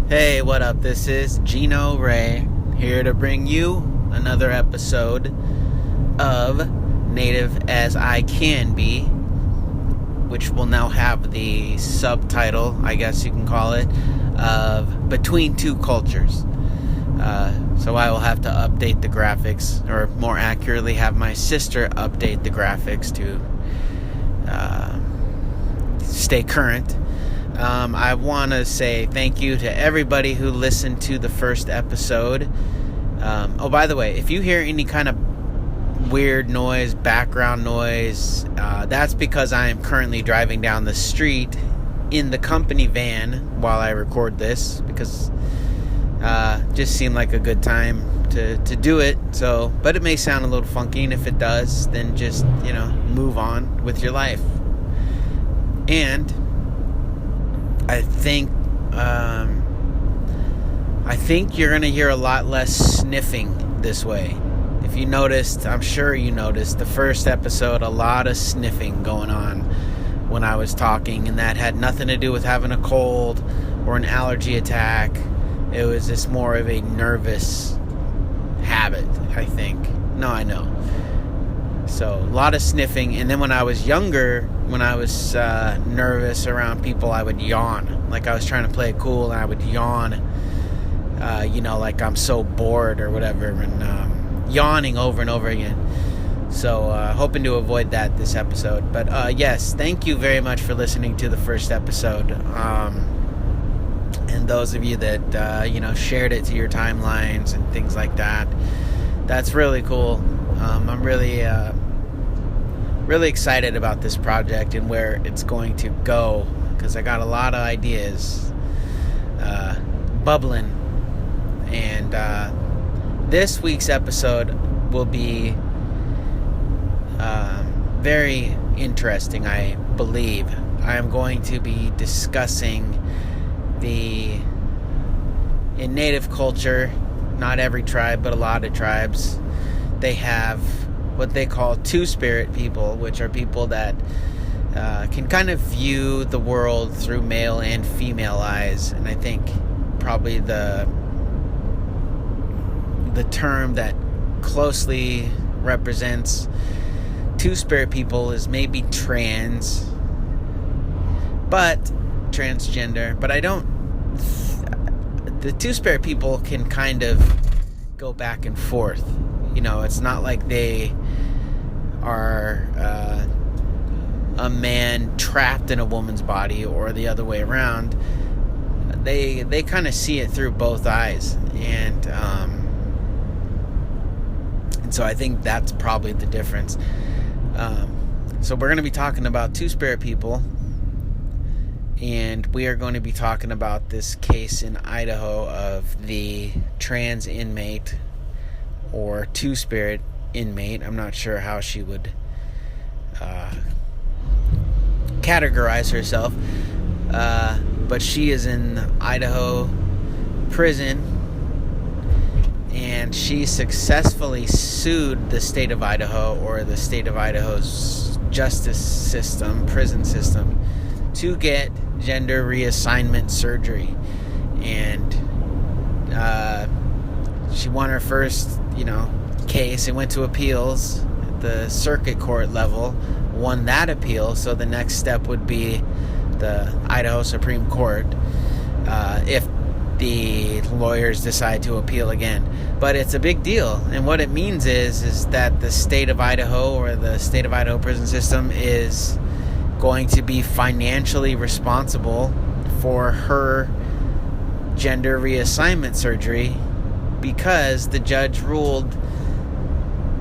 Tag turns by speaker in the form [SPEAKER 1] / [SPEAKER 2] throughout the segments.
[SPEAKER 1] Hey, what up? This is Gino Ray, here to bring you another episode of Native as I Can Be, which will now have the subtitle, I guess you can call it, of Between Two Cultures. So I will have to update the graphics, or more accurately have my sister update the graphics to stay current. I want to say thank you to everybody who listened to the first episode. Oh, by the way, if you hear any kind of weird noise, background noise, that's because I am currently driving down the street in the company van while I record this, because just seemed like a good time to do it. So, but it may sound a little funky, and if it does, then just, move on with your life. And I think you're going to hear a lot less sniffing this way. If you noticed, I'm sure you noticed, the first episode, a lot of sniffing going on when I was talking, and that had nothing to do with having a cold or an allergy attack. It was just more of a nervous habit, I think. No, I know. So, a lot of sniffing. And then when I was younger, when I was nervous around people, I would yawn. Like I was trying to play it cool, and I would yawn. Like I'm so bored or whatever, and yawning over and over again. So, hoping to avoid that this episode. But, yes, thank you very much for listening to the first episode. And those of you that, shared it to your timelines and things like that. That's really cool. I'm really excited about this project and where it's going to go, because I got a lot of ideas bubbling. And this week's episode will be very interesting, I believe. I am going to be discussing in Native culture, not every tribe, but a lot of tribes, they have what they call two-spirit people, which are people that can kind of view the world through male and female eyes. And I think probably the term that closely represents two-spirit people is maybe transgender, but the two-spirit people can kind of go back and forth. It's not like they are a man trapped in a woman's body or the other way around. They kind of see it through both eyes, and so I think that's probably the difference. So we're going to be talking about two-spirit people, and we are going to be talking about this case in Idaho of the trans inmate, or two-spirit inmate. I'm not sure how she would categorize herself, but she is in Idaho prison, and she successfully sued the state of Idaho, or the state of Idaho's justice system, prison system, to get gender reassignment surgery. And she won her first case. It went to appeals at the circuit court level, won that appeal. So the next step would be the Idaho Supreme Court, if the lawyers decide to appeal again. But it's a big deal, and what it means is that the state of Idaho, or the state of Idaho prison system, is going to be financially responsible for her gender reassignment surgery, because the judge ruled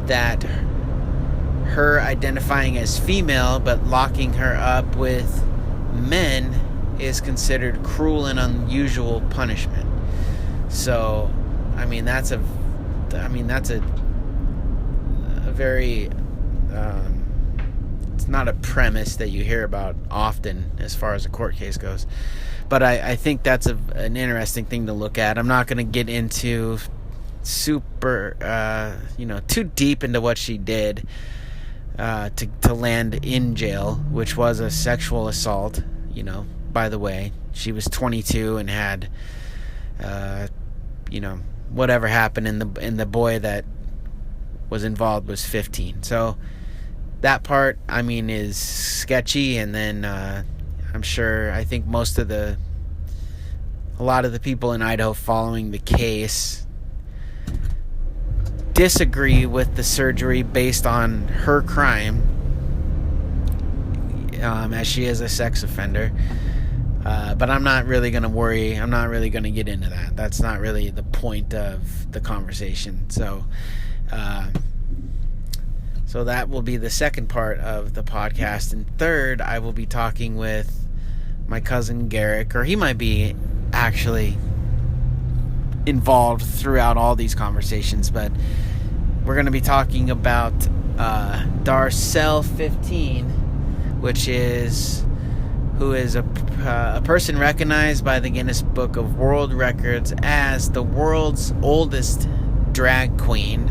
[SPEAKER 1] that her identifying as female but locking her up with men is considered cruel and unusual punishment. So, that's a very it's not a premise that you hear about often as far as a court case goes. But I think that's an interesting thing to look at. I'm not going to get into too deep into what she did to land in jail, which was a sexual assault. By the way, she was 22 and had whatever happened, and the boy that was involved was 15. So that part, is sketchy. And then I think a lot of the people in Idaho following the case disagree with the surgery based on her crime, as she is a sex offender. But I'm not really going to worry. I'm not really going to get into that. That's not really the point of the conversation. So that will be the second part of the podcast. And third, I will be talking with my cousin Garrick, or he might be actually involved throughout all these conversations, but we're going to be talking about Darcel 15, who is a person recognized by the Guinness Book of World Records as the world's oldest drag queen.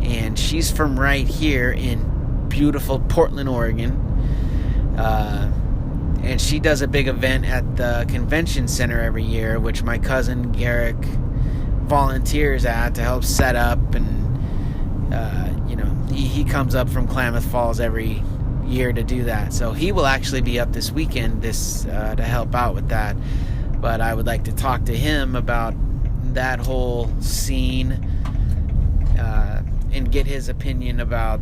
[SPEAKER 1] And she's from right here in beautiful Portland, Oregon. And she does a big event at the convention center every year, which my cousin Garrick volunteers at to help set up. And, he comes up from Klamath Falls every year to do that. So he will actually be up this weekend to help out with that. But I would like to talk to him about that whole scene and get his opinion about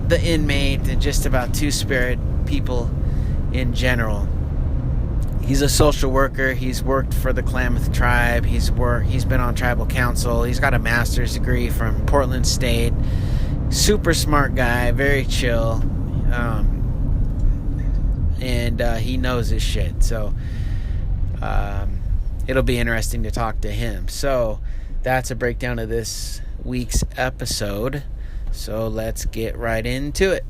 [SPEAKER 1] the inmate and just about Two-Spirit people in general. He's a social worker. He's worked for the Klamath tribe. He's been on tribal council. He's got a master's degree from Portland State. Super smart guy, very chill, and he knows his shit. So it'll be interesting to talk to him. So that's a breakdown of this week's episode. So let's get right into it.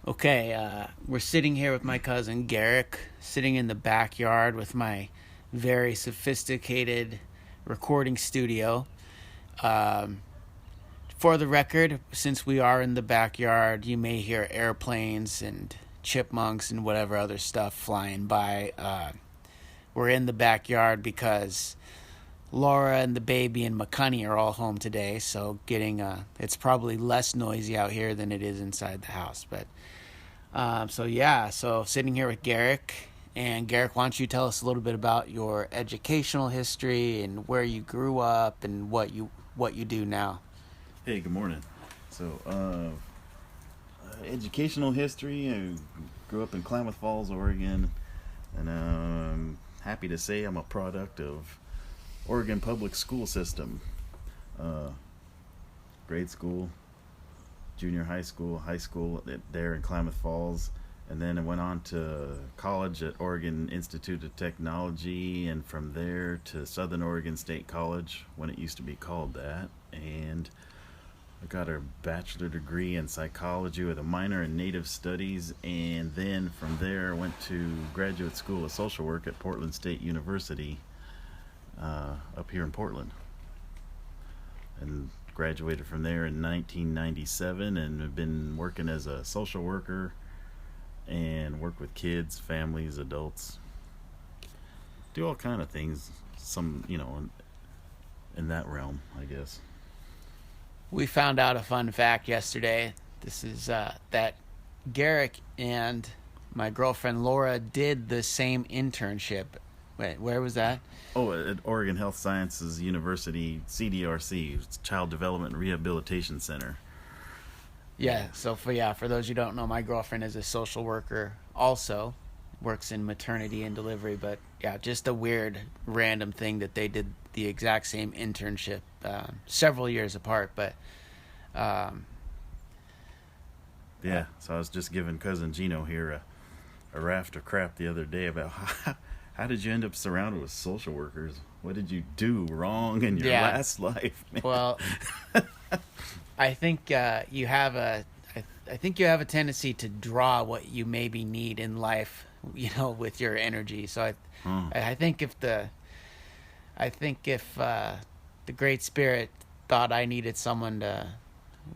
[SPEAKER 1] Okay, we're sitting here with my cousin Garrick, sitting in the backyard with my very sophisticated recording studio. For the record, since we are in the backyard, you may hear airplanes and chipmunks and whatever other stuff flying by. We're in the backyard because Laura and the baby and McCunny are all home today, so it's probably less noisy out here than it is inside the house. But so sitting here with Garrick. And Garrick, why don't you tell us a little bit about your educational history and where you grew up and what you do now?
[SPEAKER 2] Hey, good morning. So, educational history, I grew up in Klamath Falls, Oregon, and I'm happy to say I'm a product of Oregon public school system. Grade school, junior high school there in Klamath Falls, and then I went on to college at Oregon Institute of Technology, and from there to Southern Oregon State College, when it used to be called that, and I got a bachelor degree in psychology with a minor in native studies, and then from there I went to graduate school of social work at Portland State University up here in Portland, and graduated from there in 1997, and have been working as a social worker and work with kids, families, adults, do all kind of things, some in that realm, I guess.
[SPEAKER 1] We found out a fun fact yesterday. This is that Garrick and my girlfriend Laura did the same internship. Wait, where was that?
[SPEAKER 2] Oh, at Oregon Health Sciences University, CDRC, Child Development and Rehabilitation Center.
[SPEAKER 1] Yeah, so for those who don't know, my girlfriend is a social worker also, works in maternity and delivery, but yeah, just a weird random thing that they did the exact same internship several years apart, but
[SPEAKER 2] yeah, so I was just giving cousin Gino here a raft of crap the other day about how did you end up surrounded with social workers? What did you do wrong in your last life, man?
[SPEAKER 1] Well, I think you have a tendency to draw what you maybe need in life, with your energy. So I think if the Great Spirit thought I needed someone to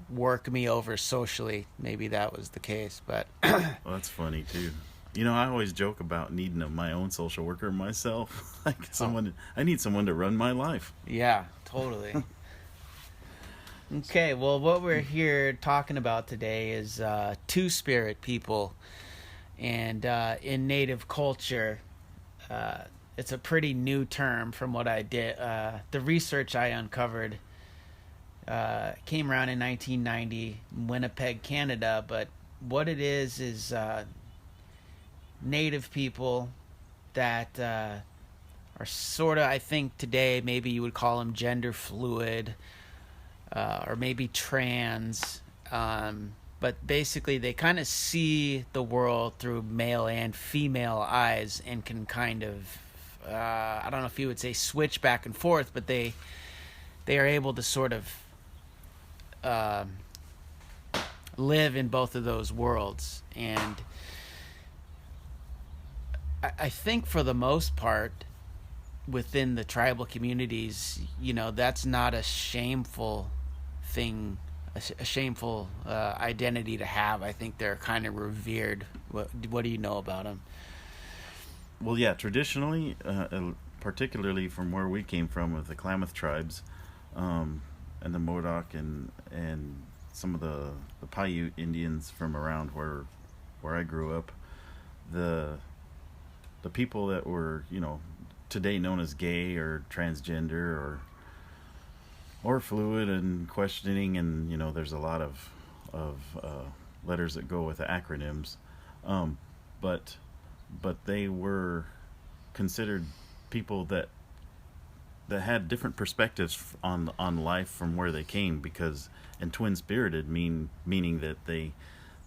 [SPEAKER 1] work me over socially. Maybe that was the case, but
[SPEAKER 2] Well, that's funny too. You know, I always joke about needing my own social worker myself. Like someone, I need someone to run my life.
[SPEAKER 1] yeah, totally. Okay, well, what we're here talking about today is two-spirit people. And in Native culture, it's a pretty new term from what I did. The research I uncovered came around in 1990 in Winnipeg, Canada. But what it is Native people that are sort of, I think today, maybe you would call them gender fluid, or maybe trans. But basically, they kind of see the world through male and female eyes and can kind of, I don't know if you would say switch back and forth, but they are able to sort of live in both of those worlds. And I think for the most part, within the tribal communities, you know, that's not a shameful thing, a shameful identity to have. I think they're kind of revered. What do you know about them?
[SPEAKER 2] Well, yeah, traditionally, particularly from where we came from with the Klamath tribes, and the Modoc and some of the Paiute Indians from around where I grew up, the people that were, you know, today known as gay or transgender or fluid and questioning, and you know, there's a lot of letters that go with the acronyms, but they were considered people that had different perspectives on life from where they came, because, and twin spirited meaning that they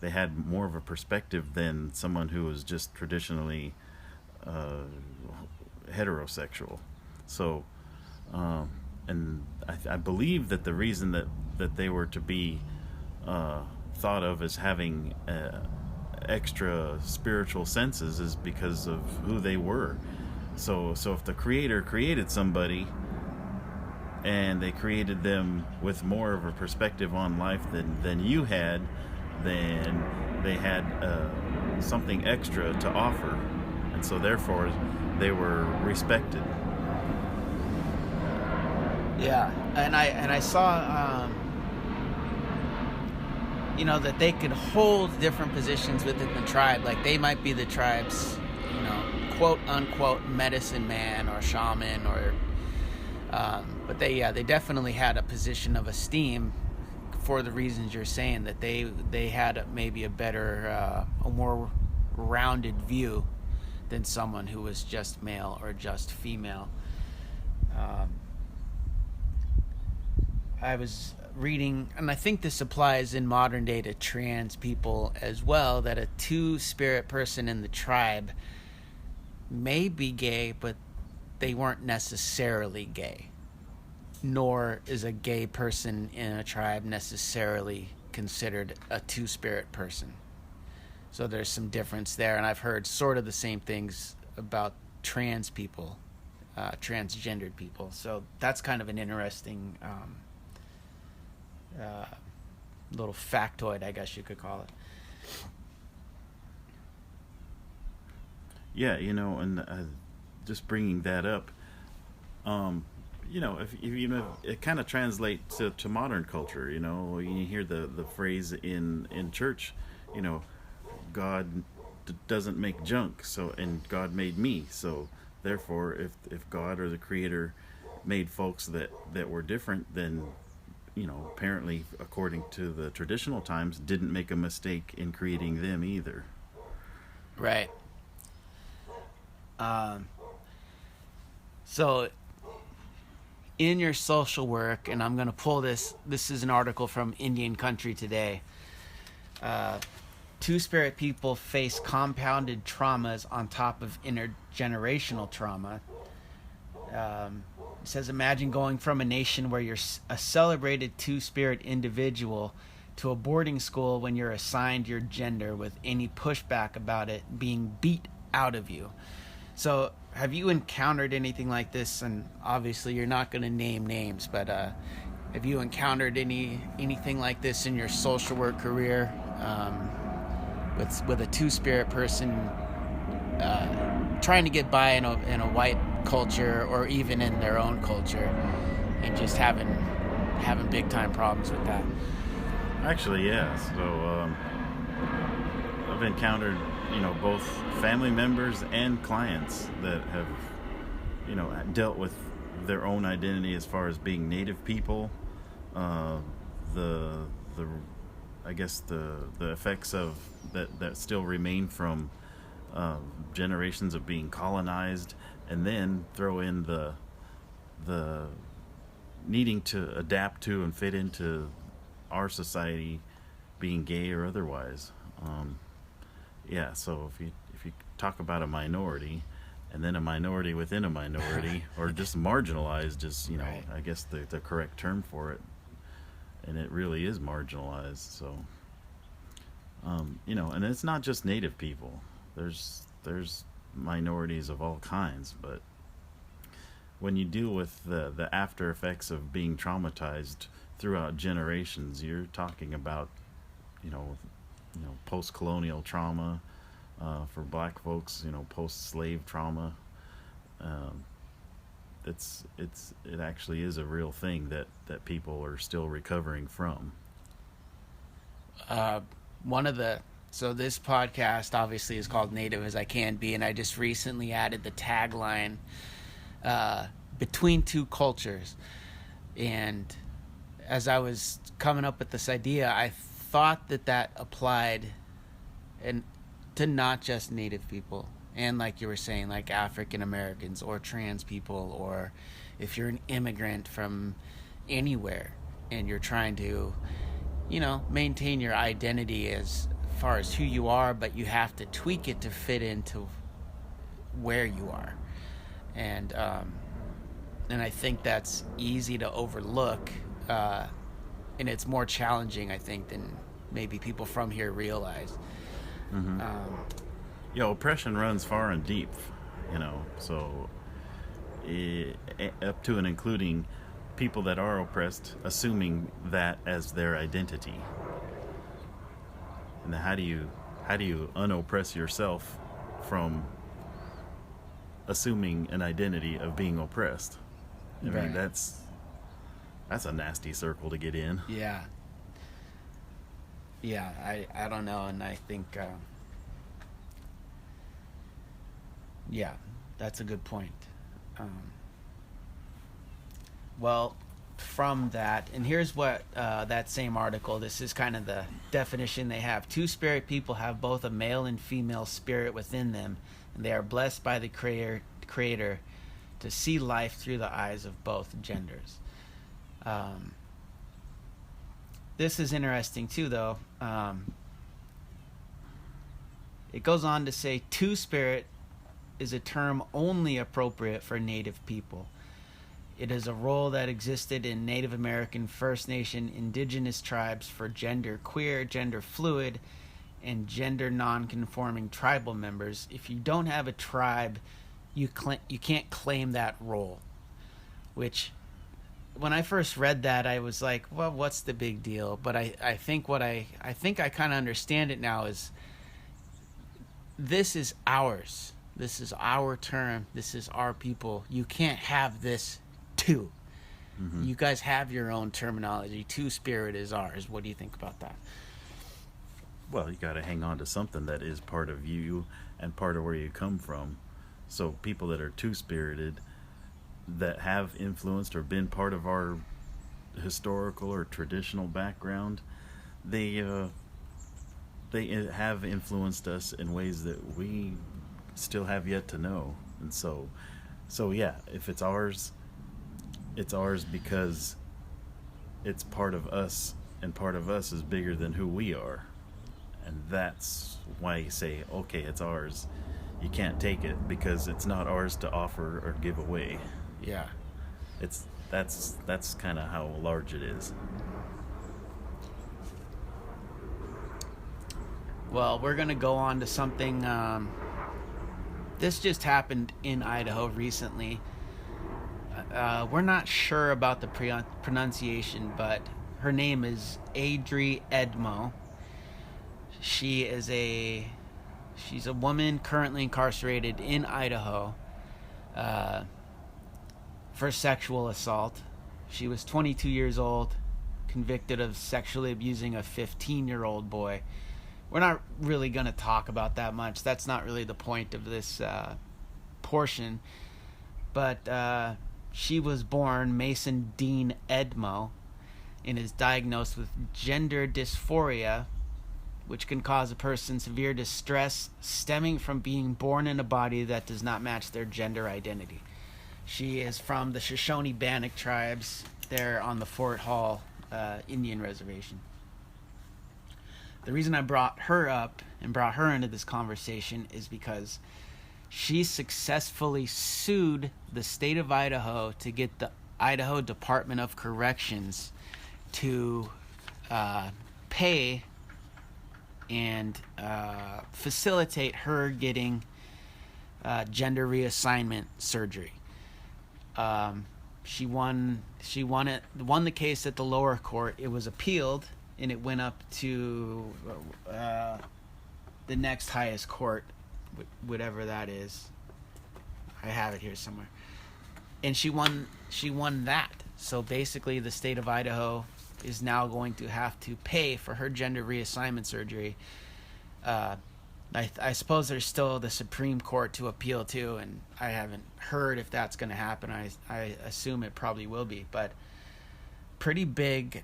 [SPEAKER 2] had more of a perspective than someone who was just traditionally heterosexual. So and I believe that the reason that they were to be thought of as having extra spiritual senses is because of who they were. So if the Creator created somebody and they created them with more of a perspective on life than you had, then they had something extra to offer, and so therefore they were respected.
[SPEAKER 1] Yeah, and I saw, you know, that they could hold different positions within the tribe. Like they might be the tribe's, you know, quote unquote medicine man or shaman, or, but they definitely had a position of esteem for the reasons you're saying, that they had maybe a better, a more rounded view than someone who was just male or just female. I was reading, and I think this applies in modern day to trans people as well, that a two-spirit person in the tribe may be gay, but they weren't necessarily gay. Nor is a gay person in a tribe necessarily considered a two-spirit person. So there's some difference there, and I've heard sort of the same things about trans people, transgendered people. So that's kind of an interesting little factoid, I guess you could call it.
[SPEAKER 2] Yeah, you know, and just bringing that up, you know, if you know, it kind of translates to modern culture. You know, you hear the phrase in church, you know, God doesn't make junk, so, and God made me, so therefore if God or the Creator made folks that were different, then, you know, apparently according to the traditional times, didn't make a mistake in creating them either.
[SPEAKER 1] Right. So in your social work, and I'm going to pull this is an article from Indian Country Today. Two-spirit people face compounded traumas on top of intergenerational trauma. It says, imagine going from a nation where you're a celebrated two-spirit individual to a boarding school when you're assigned your gender, with any pushback about it being beat out of you. So have you encountered anything like this? And obviously you're not going to name names, but Have you encountered anything like this in your social work career, with a two-spirit person trying to get by in a white culture or even in their own culture, and just having big time problems with that?
[SPEAKER 2] Actually, yeah. So I've encountered, both family members and clients that have, dealt with their own identity as far as being Native people. The I guess the effects of that still remain from generations of being colonized, and then throw in the needing to adapt to and fit into our society, being gay or otherwise. So if you talk about a minority, and then a minority within a minority, or just marginalized is,
[SPEAKER 1] Right.
[SPEAKER 2] I guess the correct term for it, and it really is marginalized. So, and it's not just Native people. There's minorities of all kinds, but when you deal with the after effects of being traumatized throughout generations, you're talking about, post-colonial trauma, for black folks, post-slave trauma. It actually is a real thing that people are still recovering from.
[SPEAKER 1] So this podcast obviously is called Native as I Can Be, and I just recently added the tagline, between two cultures. And as I was coming up with this idea, I thought that applied to not just Native people, and like you were saying, like African Americans or trans people, or if you're an immigrant from anywhere and you're trying to, maintain your identity as far as who you are, but you have to tweak it to fit into where you are. And I think that's easy to overlook, and it's more challenging, I think, than maybe people from here realize.
[SPEAKER 2] Mm-hmm. Oppression runs far and deep, so up to and including people that are oppressed assuming that as their identity. And how do you unoppress yourself from assuming an identity of being oppressed? I
[SPEAKER 1] Right.
[SPEAKER 2] mean, that's a nasty circle to get in.
[SPEAKER 1] Yeah, I don't know, and I think that's a good point. Well, from that, and here's what that same article, this is kind of the definition they have. Two-spirit people have both a male and female spirit within them, and they are blessed by the creator to see life through the eyes of both genders. This is interesting too, though. It goes on to say two-spirit is a term only appropriate for Native people. It is a role that existed in Native American, First Nation, indigenous tribes for gender queer, gender fluid, and gender non-conforming tribal members. If you don't have a tribe, you can't claim that role. Which, when I first read that, I was like, well, what's the big deal? But I think I kind of understand it now is, this is ours. This is our term. This is our people. You can't have this too. Mm-hmm. You guys have your own terminology. Two-spirit is ours. What do you think about that?
[SPEAKER 2] Well, you got to hang on to something that is part of you and part of where you come from. So people that are two-spirited, that have influenced or been part of our historical or traditional background, they have influenced us in ways that we still have yet to know. And so yeah, if it's ours because it's part of us, and part of us is bigger than who we are. And that's why you say, okay, it's ours. You can't take it because it's not ours to offer or give away.
[SPEAKER 1] Yeah.
[SPEAKER 2] That's kind of how large it is.
[SPEAKER 1] Well, we're going to go on to something. This just happened in Idaho recently.
[SPEAKER 3] We're not sure about the pronunciation, but her name is Adri Edmo. She's a woman currently incarcerated in Idaho for sexual assault. She was 22 years old, convicted of sexually abusing a 15-year-old boy. We're not really going to talk about that much. That's not really the point of this portion. But she was born Mason Dean Edmo and is diagnosed with gender dysphoria, which can cause a person severe distress stemming from being born in a body that does not match their gender identity. She is from the Shoshone Bannock tribes there on the Fort Hall Indian Reservation. The reason I brought her up and brought her into this conversation is because she successfully sued the state of Idaho to get the Idaho Department of Corrections to pay and facilitate her getting gender reassignment surgery. She won the case at the lower court. It was appealed, and it went up to the next highest court, whatever that is. I have it here somewhere. And she won that. So basically the state of Idaho is now going to have to pay for her gender reassignment surgery. I suppose there's still the Supreme Court to appeal to, and I haven't heard if that's going to happen. I assume it probably will be, but pretty big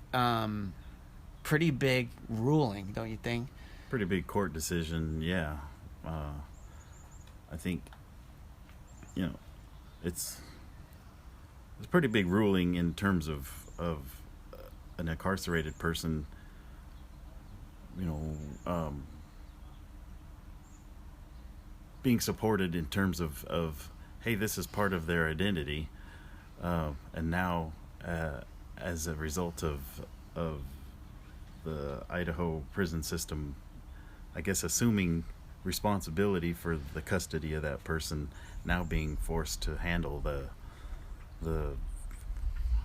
[SPEAKER 3] ruling, don't you think?
[SPEAKER 2] Pretty big court decision, yeah. I think, it's a pretty big ruling in terms of an incarcerated person, being supported in terms of hey, this is part of their identity, and now as a result of the Idaho prison system, I guess, assuming responsibility for the custody of that person, now being forced to handle the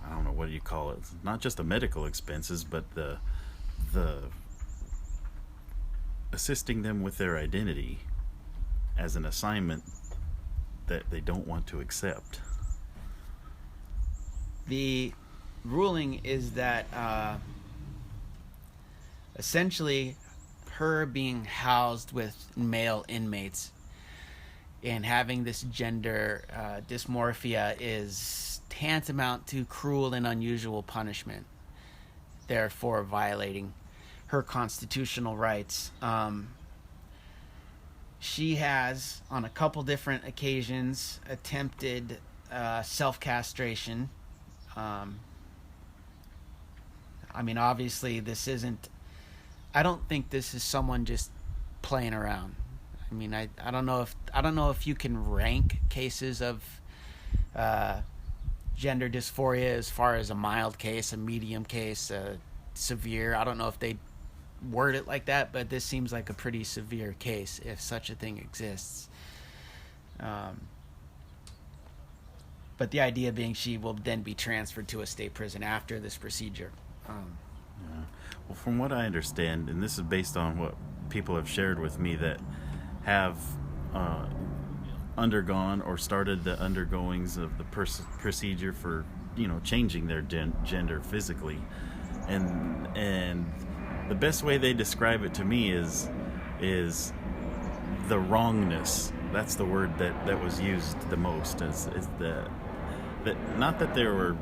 [SPEAKER 2] I don't know, what do you call it, not just the medical expenses, but the assisting them with their identity as an assignment that they don't want to accept.
[SPEAKER 3] The ruling is that essentially her being housed with male inmates and having this gender dysmorphia is tantamount to cruel and unusual punishment, therefore violating her constitutional rights. She has, on a couple different occasions, attempted self-castration. Obviously this isn't, I don't think this is someone just playing around. I don't know if you can rank cases of gender dysphoria as far as a mild case, a medium case, a severe. I don't know if they word it like that, but this seems like a pretty severe case, if such a thing exists. But the idea being she will then be transferred to a state prison after this procedure.
[SPEAKER 2] Yeah. Well, from what I understand, and this is based on what people have shared with me that have undergone or started the undergoings of the procedure for, changing their gender physically, and the best way they describe it to me is the wrongness. That's the word that was used the most. Is that not that they were,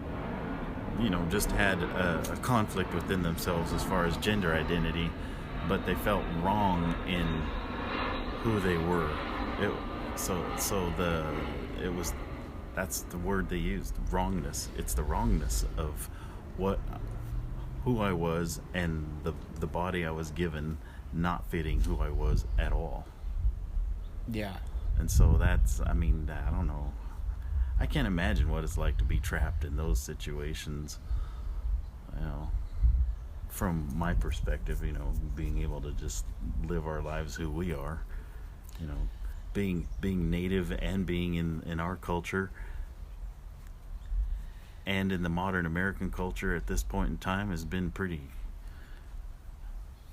[SPEAKER 2] just had a conflict within themselves as far as gender identity, but they felt wrong in who they were. That's the word they used, wrongness. It's the wrongness of who I was and the body I was given not fitting who I was at all.
[SPEAKER 3] Yeah.
[SPEAKER 2] And so that's, I don't know. I can't imagine what it's like to be trapped in those situations. From my perspective, being able to just live our lives who we are, being native and being in our culture, and in the modern American culture at this point in time has been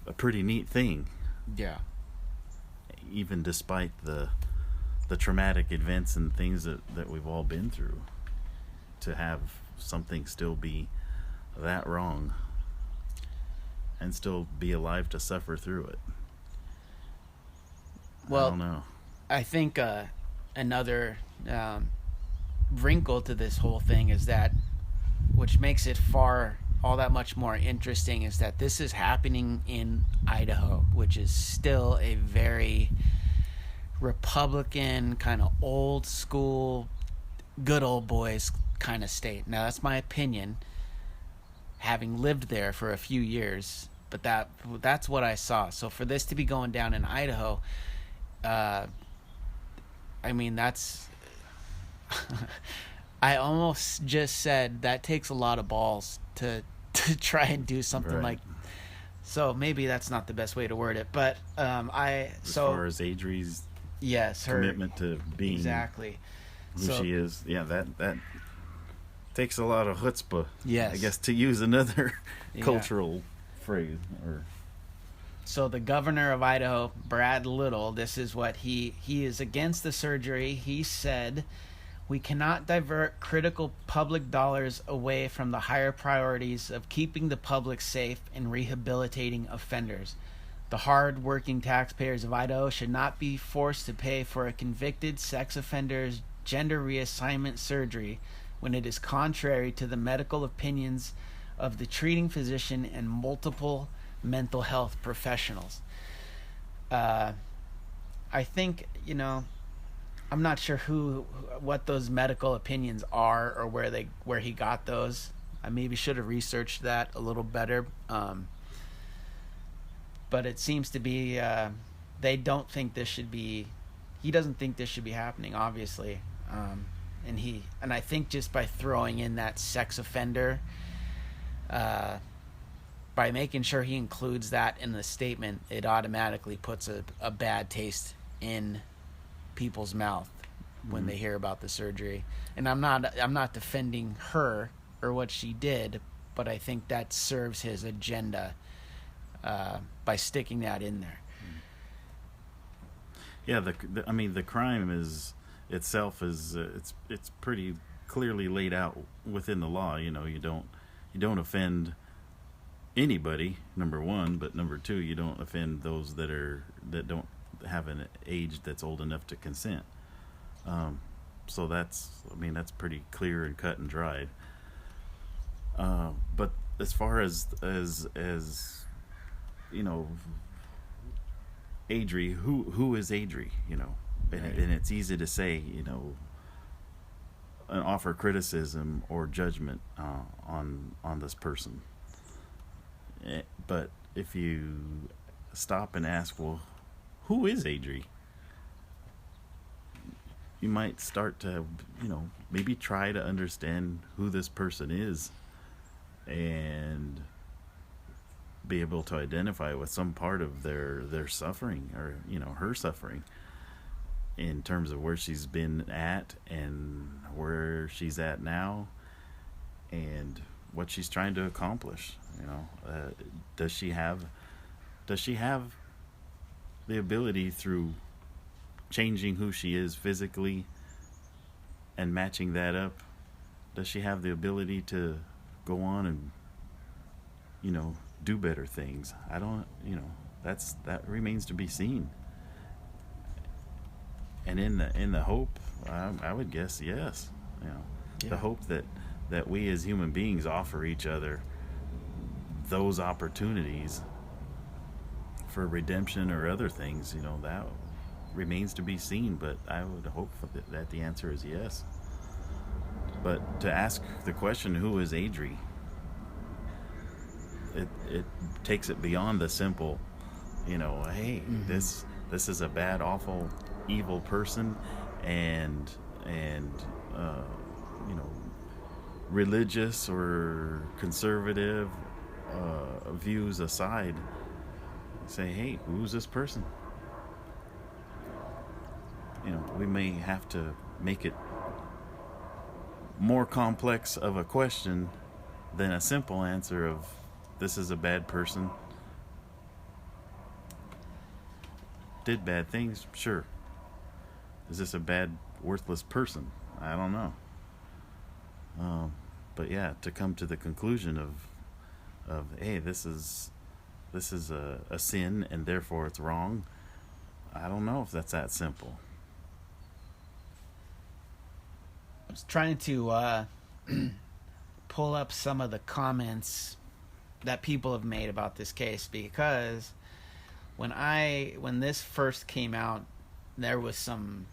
[SPEAKER 2] a pretty neat thing,
[SPEAKER 3] Yeah.
[SPEAKER 2] even despite the traumatic events and things that we've all been through. To have something still be that wrong and still be alive to suffer through it.
[SPEAKER 3] Well,
[SPEAKER 2] I don't know.
[SPEAKER 3] I think another wrinkle to this whole thing is that, which makes it all that much more interesting, is that this is happening in Idaho, which is still a very Republican, kind of old school, good old boys kind of state. Now, that's my opinion, having lived there for a few years, but that's what I saw. So for this to be going down in Idaho, I mean, that's I almost just said that takes a lot of balls to try and do something
[SPEAKER 2] Right.
[SPEAKER 3] like. So maybe that's not the best way to word it, but
[SPEAKER 2] As far as Adri's
[SPEAKER 3] yes, her
[SPEAKER 2] commitment to being
[SPEAKER 3] exactly
[SPEAKER 2] who she is, yeah, that takes a lot of chutzpah.
[SPEAKER 3] Yes.
[SPEAKER 2] I guess, to use another
[SPEAKER 3] Yeah.
[SPEAKER 2] cultural phrase. Or
[SPEAKER 3] So the governor of Idaho, Brad Little, this is what he is against the surgery. He said, "We cannot divert critical public dollars away from the higher priorities of keeping the public safe and rehabilitating offenders. The hard-working taxpayers of Idaho should not be forced to pay for a convicted sex offender's gender reassignment surgery when it is contrary to the medical opinions of the treating physician and multiple mental health professionals." I think, I'm not sure what those medical opinions are or where he got those. I maybe should have researched that a little better. But it seems to be they don't think this should be. He doesn't think this should be happening, obviously. And I think just by throwing in that sex offender, by making sure he includes that in the statement, it automatically puts a bad taste in people's mouth when they hear about the surgery. And I'm not defending her or what she did, but I think that serves his agenda by sticking that in there.
[SPEAKER 2] yeah, I mean, the crime itself is it's pretty clearly laid out within the law. You don't offend anybody, number one, but number two, you don't offend those that don't have an age that's old enough to consent. So that's pretty clear and cut and dried. But as far as Adri, who is Adri?
[SPEAKER 3] Right.
[SPEAKER 2] And it's easy to say, and offer criticism or judgment on this person. But if you stop and ask, well, who is Adri? You might start to, maybe try to understand who this person is and be able to identify with some part of their suffering, or, her suffering, in terms of where she's been at and where she's at now and what she's trying to accomplish. Does she have the ability, through changing who she is physically and matching that up, does she have the ability to go on and do better things? I don't, that remains to be seen. And in the hope, I would guess yes. The hope that we as human beings offer each other those opportunities for redemption or other things, that remains to be seen. But I would hope that the answer is yes. But to ask the question, who is Adri? It takes it beyond the simple, hey, this is a bad, awful, evil person, and religious or conservative views aside, say, hey, who's this person? We may have to make it more complex of a question than a simple answer of this is a bad person. Did bad things? Sure. Is this a bad, worthless person? I don't know. But yeah, to come to the conclusion of hey, this is a sin and therefore it's wrong. I don't know if that's that simple.
[SPEAKER 3] I was trying to pull up some of the comments that people have made about this case, because when this first came out, there was some.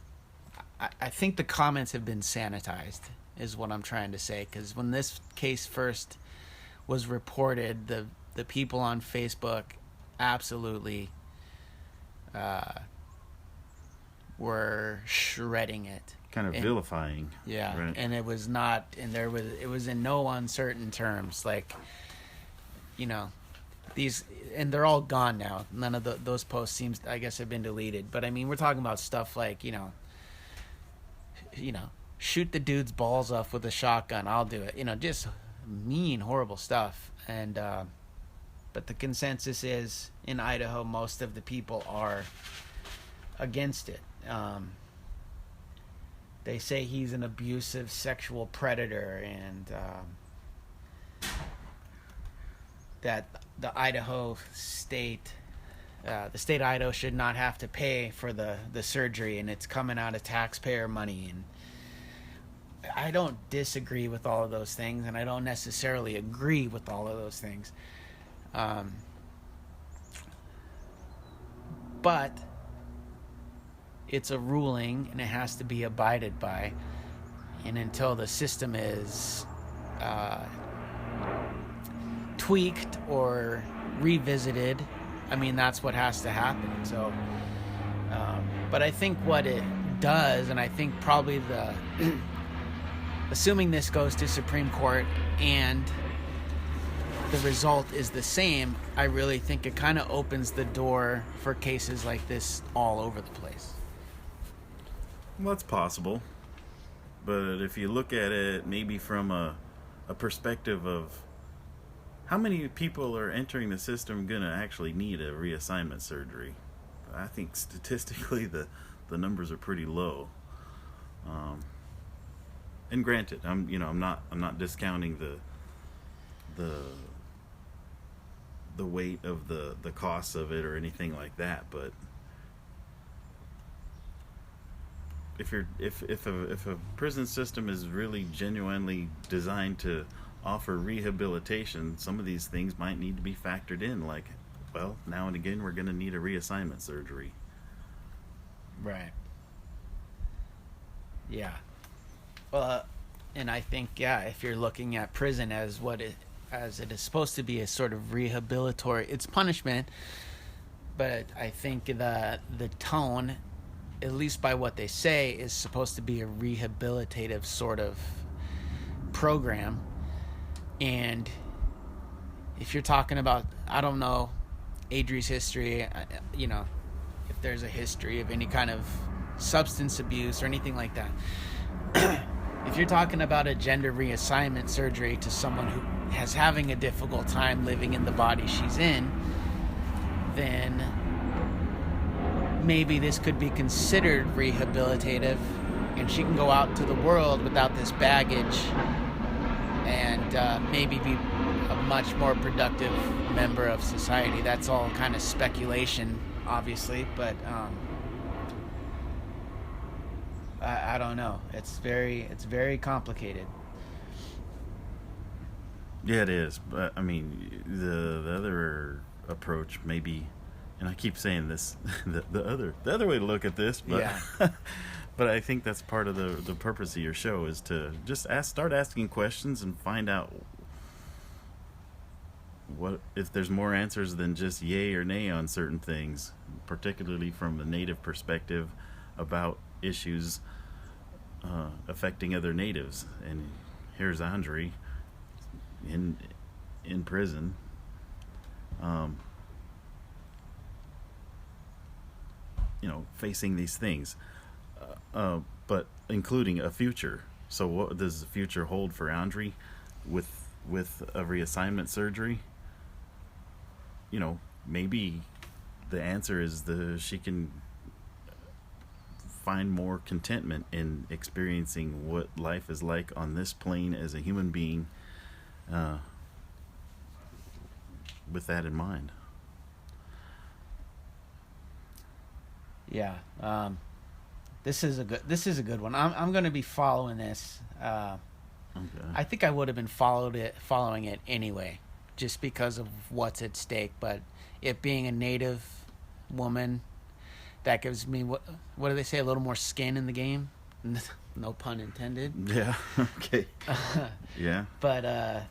[SPEAKER 3] I think the comments have been sanitized, is what I'm trying to say. Because when this case first was reported, the people on Facebook absolutely were shredding it.
[SPEAKER 2] Kind of vilifying.
[SPEAKER 3] Yeah,
[SPEAKER 2] right?
[SPEAKER 3] and it was not, and it was in no uncertain terms. Like, these, and they're all gone now. None of those posts I guess, have been deleted. But I mean, we're talking about stuff like, shoot the dude's balls off with a shotgun. I'll do it. Just mean, horrible stuff. And but the consensus is in Idaho, most of the people are against it. They say he's an abusive sexual predator, and that the Idaho state, the state of Idaho should not have to pay for the surgery, and it's coming out of taxpayer money. And I don't disagree with all of those things, and I don't necessarily agree with all of those things. But it's a ruling, and it has to be abided by. And until the system is tweaked or revisited, I mean, that's what has to happen. So, but I think what it does, and I think probably assuming this goes to Supreme Court and the result is the same, I really think it kind of opens the door for cases like this all over the place.
[SPEAKER 2] Well, it's possible. But if you look at it maybe from a perspective of how many people are entering the system going to actually need a reassignment surgery, I think statistically the numbers are pretty low. And granted, I'm not discounting the weight of the costs of it or anything like that, but if a prison system is really genuinely designed to offer rehabilitation, some of these things might need to be factored in, like, well, now and again we're going to need a reassignment surgery.
[SPEAKER 3] Right. Yeah. Well, and I think, if you're looking at prison as as it is supposed to be, a sort of rehabilitatory, it's punishment, but I think the tone, at least by what they say, is supposed to be a rehabilitative sort of program. And if you're talking about, I don't know, Adri's history, if there's a history of any kind of substance abuse or anything like that. If you're talking about a gender reassignment surgery to someone who is having a difficult time living in the body she's in, then maybe this could be considered rehabilitative, and she can go out to the world without this baggage and maybe be a much more productive member of society. That's all kind of speculation, obviously, but I don't know. It's very complicated.
[SPEAKER 2] Yeah, it is. But I mean, the other approach maybe, and I keep saying this, the other way to look at this, but
[SPEAKER 3] Yeah.
[SPEAKER 2] but I think that's part of the purpose of your show, is to just start asking questions and find out what if there's more answers than just yay or nay on certain things, particularly from the Native perspective about issues affecting other natives. And here's Andre in prison, facing these things, but including a future So what does the future hold for Andre with a reassignment surgery? You know, maybe the answer is she can find more contentment in experiencing what life is like on this plane as a human being, with that in mind.
[SPEAKER 3] Yeah. This is a good one. I'm going to be following this.
[SPEAKER 2] Okay.
[SPEAKER 3] I think I would have been following it anyway, just because of what's at stake. But it being a Native woman, that gives me what do they say? A little more skin in the game. No pun intended.
[SPEAKER 2] Yeah. Okay. Yeah.
[SPEAKER 3] But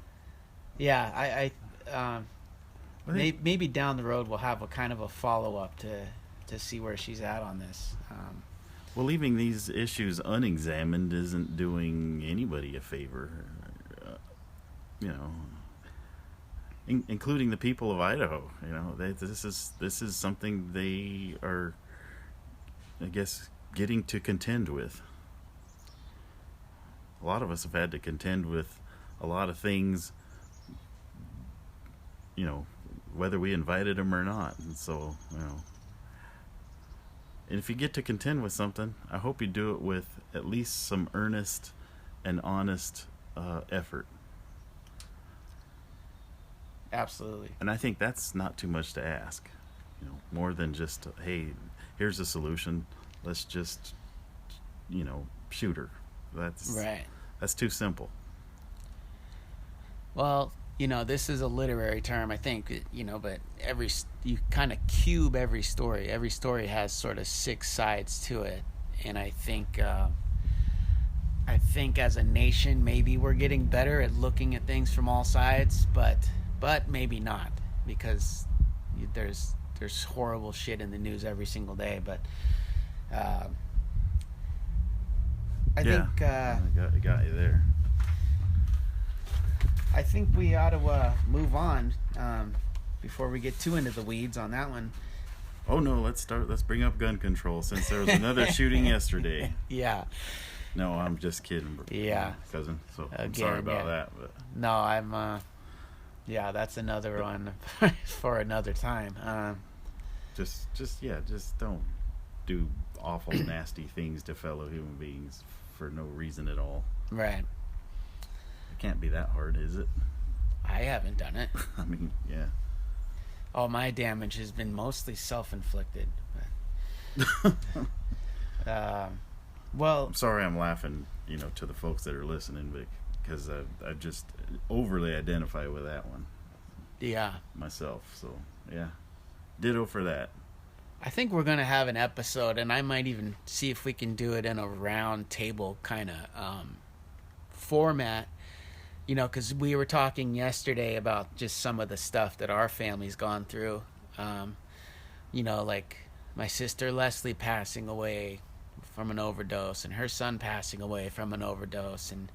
[SPEAKER 3] yeah, I maybe down the road we'll have a kind of a follow up to see where she's at on this.
[SPEAKER 2] Well, leaving these issues unexamined isn't doing anybody a favor, you know, including the people of Idaho. You know, this is something they are, I guess, getting to contend with. A lot of us have had to contend with a lot of things, you know, whether we invited them or not. And so, you know, and if you get to contend with something, I hope you do it with at least some earnest and honest effort.
[SPEAKER 3] Absolutely.
[SPEAKER 2] And I think that's not too much to ask. You know, more than just, hey, here's a solution. Let's just, you know, shoot her. That's too simple.
[SPEAKER 3] Well, you know, this is a literary term, I think, you know, but you kind of cube every story. Every story has sort of 6 sides to it. And I think as a nation, maybe we're getting better at looking at things from all sides, but maybe not, because there's horrible shit in the news every single day. But I think
[SPEAKER 2] I got you there.
[SPEAKER 3] I think we ought to move on before we get too into the weeds on that one.
[SPEAKER 2] Oh no, let's bring up gun control, since there was another shooting yesterday.
[SPEAKER 3] Yeah.
[SPEAKER 2] No, I'm just kidding.
[SPEAKER 3] Yeah.
[SPEAKER 2] Cousin. So I'm
[SPEAKER 3] Again,
[SPEAKER 2] sorry about
[SPEAKER 3] yeah.
[SPEAKER 2] that. But
[SPEAKER 3] No, I'm yeah, that's another one for another time.
[SPEAKER 2] just don't do awful, nasty things to fellow human beings for no reason at all.
[SPEAKER 3] Right.
[SPEAKER 2] It can't be that hard, is it?
[SPEAKER 3] I haven't done it.
[SPEAKER 2] I mean, yeah.
[SPEAKER 3] All my damage has been mostly self-inflicted. Well,
[SPEAKER 2] I'm sorry I'm laughing, you know, to the folks that are listening, because I just overly identify with that one
[SPEAKER 3] yeah.
[SPEAKER 2] myself. So, yeah. Ditto for that.
[SPEAKER 3] I think we're going to have an episode, and I might even see if we can do it in a round table kind of format, you know, because we were talking yesterday about just some of the stuff that our family's gone through. You know, like my sister Leslie passing away from an overdose, and her son passing away from an overdose, and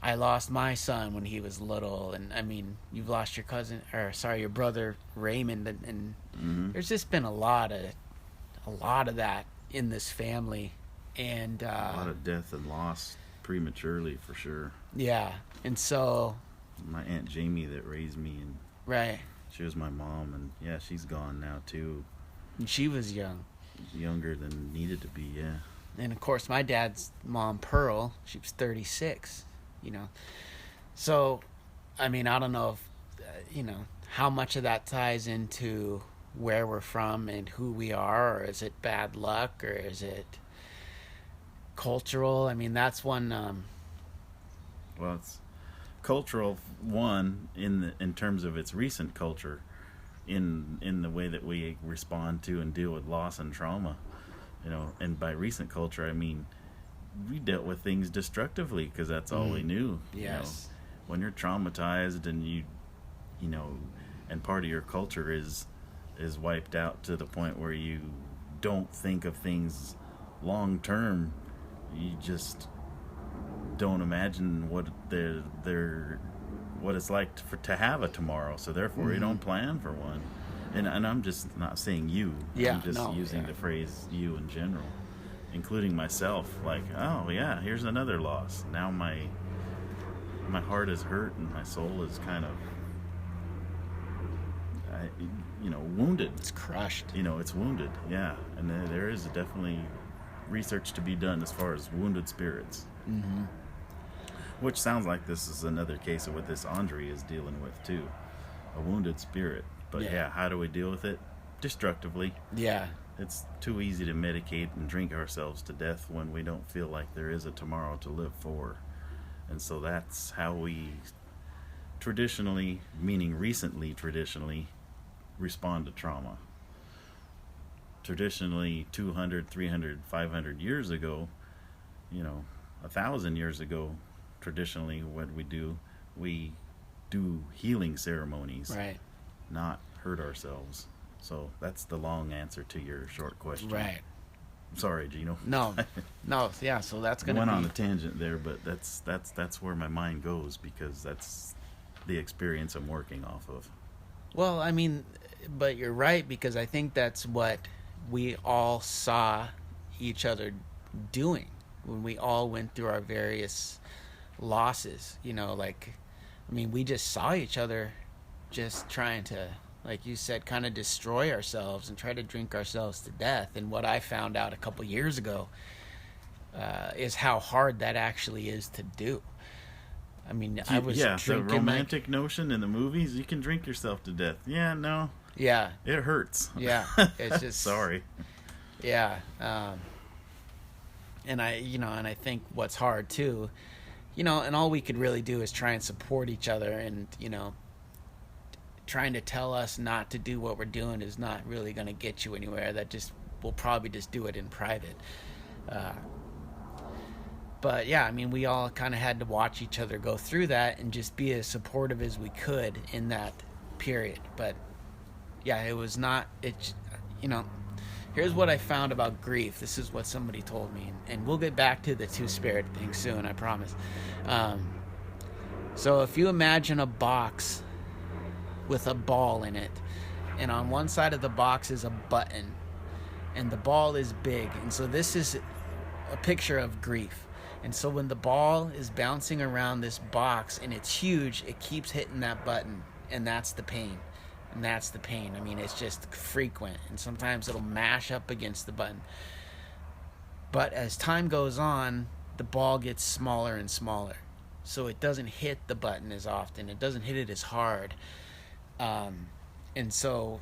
[SPEAKER 3] I lost my son when he was little, and I mean, you've lost your brother Raymond, and
[SPEAKER 2] Mm-hmm.
[SPEAKER 3] there's just been a lot of that in this family, and
[SPEAKER 2] A lot of death and loss prematurely, for sure.
[SPEAKER 3] yeah, and so
[SPEAKER 2] My Aunt Jamie that raised me, and
[SPEAKER 3] right,
[SPEAKER 2] she was my mom, and yeah, she's gone now too.
[SPEAKER 3] and she was young,
[SPEAKER 2] Younger than needed to be, yeah.
[SPEAKER 3] and of course my dad's mom Pearl, she was 36, you know, so I mean, I don't know if you know how much of that ties into where we're from and who we are, or is it bad luck, or is it cultural? I mean, that's one.
[SPEAKER 2] Well, it's cultural, one, in terms of its recent culture, in the way that we respond to and deal with loss and trauma, you know. And by recent culture, I mean we dealt with things destructively because that's all we knew.
[SPEAKER 3] Yes.
[SPEAKER 2] You know, when you're traumatized and you know, and part of your culture is wiped out to the point where you don't think of things long term, you just don't imagine what it's like to have a tomorrow, so therefore you don't plan for one. And I'm just not saying you.
[SPEAKER 3] Yeah,
[SPEAKER 2] I'm just
[SPEAKER 3] no,
[SPEAKER 2] using
[SPEAKER 3] yeah.
[SPEAKER 2] the phrase you in general. including myself, like, oh yeah, here's another loss. Now my heart is hurt and my soul is kind of, wounded.
[SPEAKER 1] It's crushed.
[SPEAKER 2] It's wounded, yeah. And there is definitely research to be done as far as wounded spirits.
[SPEAKER 1] Mm-hmm.
[SPEAKER 2] Which sounds like this is another case of what this Andre is dealing with too, a wounded spirit. But yeah, how do we deal with it? Destructively.
[SPEAKER 1] Yeah.
[SPEAKER 2] It's too easy to medicate and drink ourselves to death when we don't feel like there is a tomorrow to live for. And so that's how we traditionally, meaning recently traditionally, respond to trauma. Traditionally, 200, 300, 500 years ago, 1,000 years ago, traditionally what we do healing ceremonies,
[SPEAKER 1] Right.
[SPEAKER 2] not hurt ourselves. So that's the long answer to your short question.
[SPEAKER 1] Right.
[SPEAKER 2] Sorry, Gino.
[SPEAKER 1] No. Yeah. So that's gonna
[SPEAKER 2] went
[SPEAKER 1] be
[SPEAKER 2] on a tangent there, but that's where my mind goes, because that's the experience I'm working off of.
[SPEAKER 1] Well, I mean, but you're right, because I think that's what we all saw each other doing when we all went through our various losses. We just saw each other just trying to, like you said, kind of destroy ourselves and try to drink ourselves to death. And what I found out a couple years ago is how hard that actually is to do. I mean, I was drinking
[SPEAKER 2] the romantic notion in the movies, you can drink yourself to death. Yeah, no.
[SPEAKER 1] Yeah.
[SPEAKER 2] It hurts.
[SPEAKER 1] Yeah. It's just
[SPEAKER 2] sorry.
[SPEAKER 1] Yeah. And I think what's hard too, and all we could really do is try and support each other, and trying to tell us not to do what we're doing is not really going to get you anywhere. We'll probably just do it in private. But yeah, I mean, we all kind of had to watch each other go through that and just be as supportive as we could in that period. But yeah, it was not, here's what I found about grief. This is what somebody told me, and we'll get back to the two-spirit thing soon, I promise. So if you imagine a box with a ball in it, and on one side of the box is a button, and the ball is big, and so this is a picture of grief. And so when the ball is bouncing around this box and it's huge, it keeps hitting that button, and that's the pain. And that's the pain. I mean, it's just frequent, and sometimes it'll mash up against the button. But as time goes on, the ball gets smaller and smaller, so it doesn't hit the button as often. It doesn't hit it as hard. And so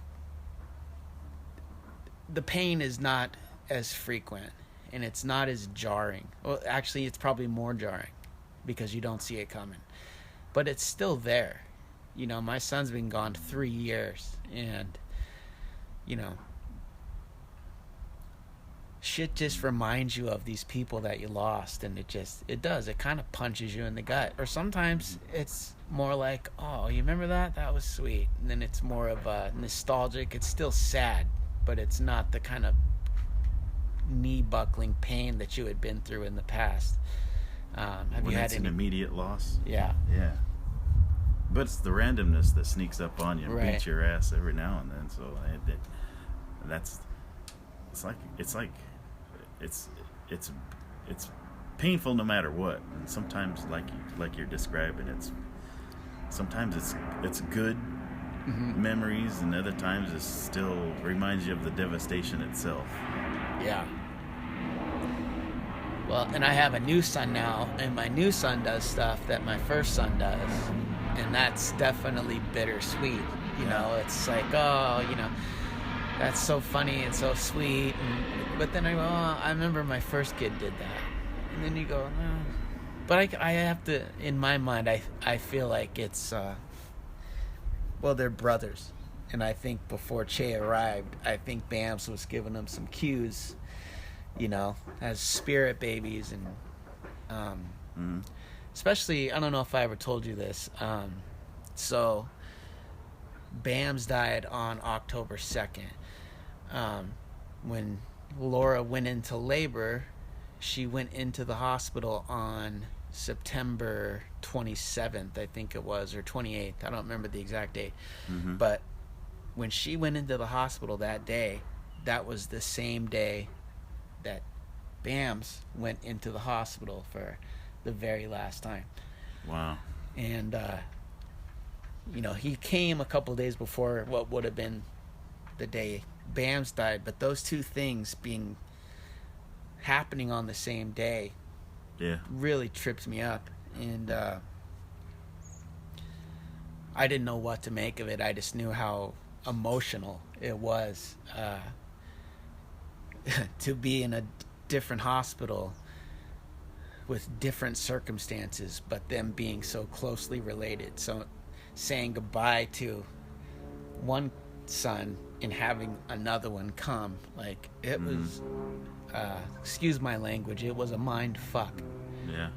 [SPEAKER 1] the pain is not as frequent, and it's not as jarring. Well, actually, it's probably more jarring because you don't see it coming. But it's still there. My son's been gone 3 years, and, shit just reminds you of these people that you lost, and it kind of punches you in the gut. Or sometimes it's more like, oh, you remember that? That was sweet. And then it's more of a nostalgic. It's still sad, but it's not the kind of knee-buckling pain that you had been through in the past. Have you had any
[SPEAKER 2] immediate loss?
[SPEAKER 1] Yeah.
[SPEAKER 2] Yeah. But it's the randomness that sneaks up on you and
[SPEAKER 1] Right.
[SPEAKER 2] beats your ass every now and then. So it's painful no matter what. And sometimes, like you're describing, it's good memories, and other times it still reminds you of the devastation itself.
[SPEAKER 1] Yeah. Well, and I have a new son now, and my new son does stuff that my first son does, and that's definitely bittersweet. It's like, that's so funny and so sweet. But then I go, I remember my first kid did that. And then you go, no. But I have to, in my mind, I feel like it's, they're brothers. And I think before Che arrived, I think Bams was giving them some cues, as spirit babies. And especially, I don't know if I ever told you this. So Bams died on October 2nd. When Laura went into labor, she went into the hospital on September 27th, I think it was, or 28th. I don't remember the exact date.
[SPEAKER 2] Mm-hmm.
[SPEAKER 1] But when she went into the hospital that day, that was the same day that
[SPEAKER 3] Bams went into the hospital for the very last time.
[SPEAKER 2] Wow.
[SPEAKER 3] And he came a couple days before what would have been the day Bams died, but those two things happening on the same day really tripped me up. And I didn't know what to make of it. I just knew how emotional it was to be in a different hospital with different circumstances, but them being so closely related. So saying goodbye to one son and having another one come, like, it was, excuse my language, it was a mind fuck,